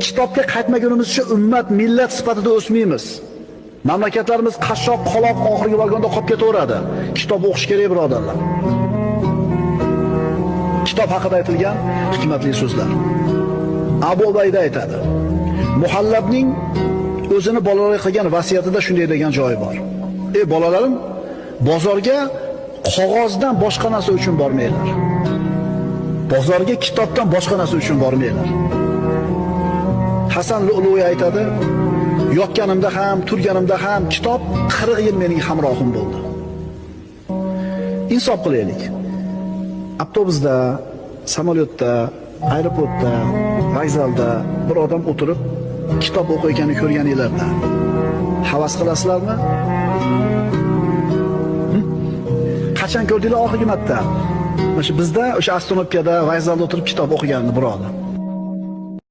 kitobga qaytmagunimizcha ummat, millat sifatida o'smaymiz. Mamlakatlarimiz qashshoq, qoloq oxirgi vagonda qolib ketaveradi. Kitob o'qish kerak, birodarlar. Kitob haqida aytilgan hikmatli so'zlar. Abu Ubayda aytadi: Muhallabning o'zini bolalarga qilgan vasiyatida shunday degan joyi bor. Ey bolalarim, bozorga qog'ozdan boshqa narsa uchun bormanglar. Bozorga kitobdan boshqa narsa uchun bormanglar. Hasan Lu'lu'i aytadi: yotganimda ham, turganimda ham kitob 40 yil mening hamrohim bo'ldi. Insof qilaylik. Avtobusda, samolyotda, aeroportda, vokzalda bir odam o'tirib kitob o'qiyotganini ko'rganinglarda havas qilasizlarmi? Qachon ko'rdinglar oxirgi marta? Mana shu bizda o'sha astronomiyada vokzalda o'tirib kitob o'qiganini, birodar.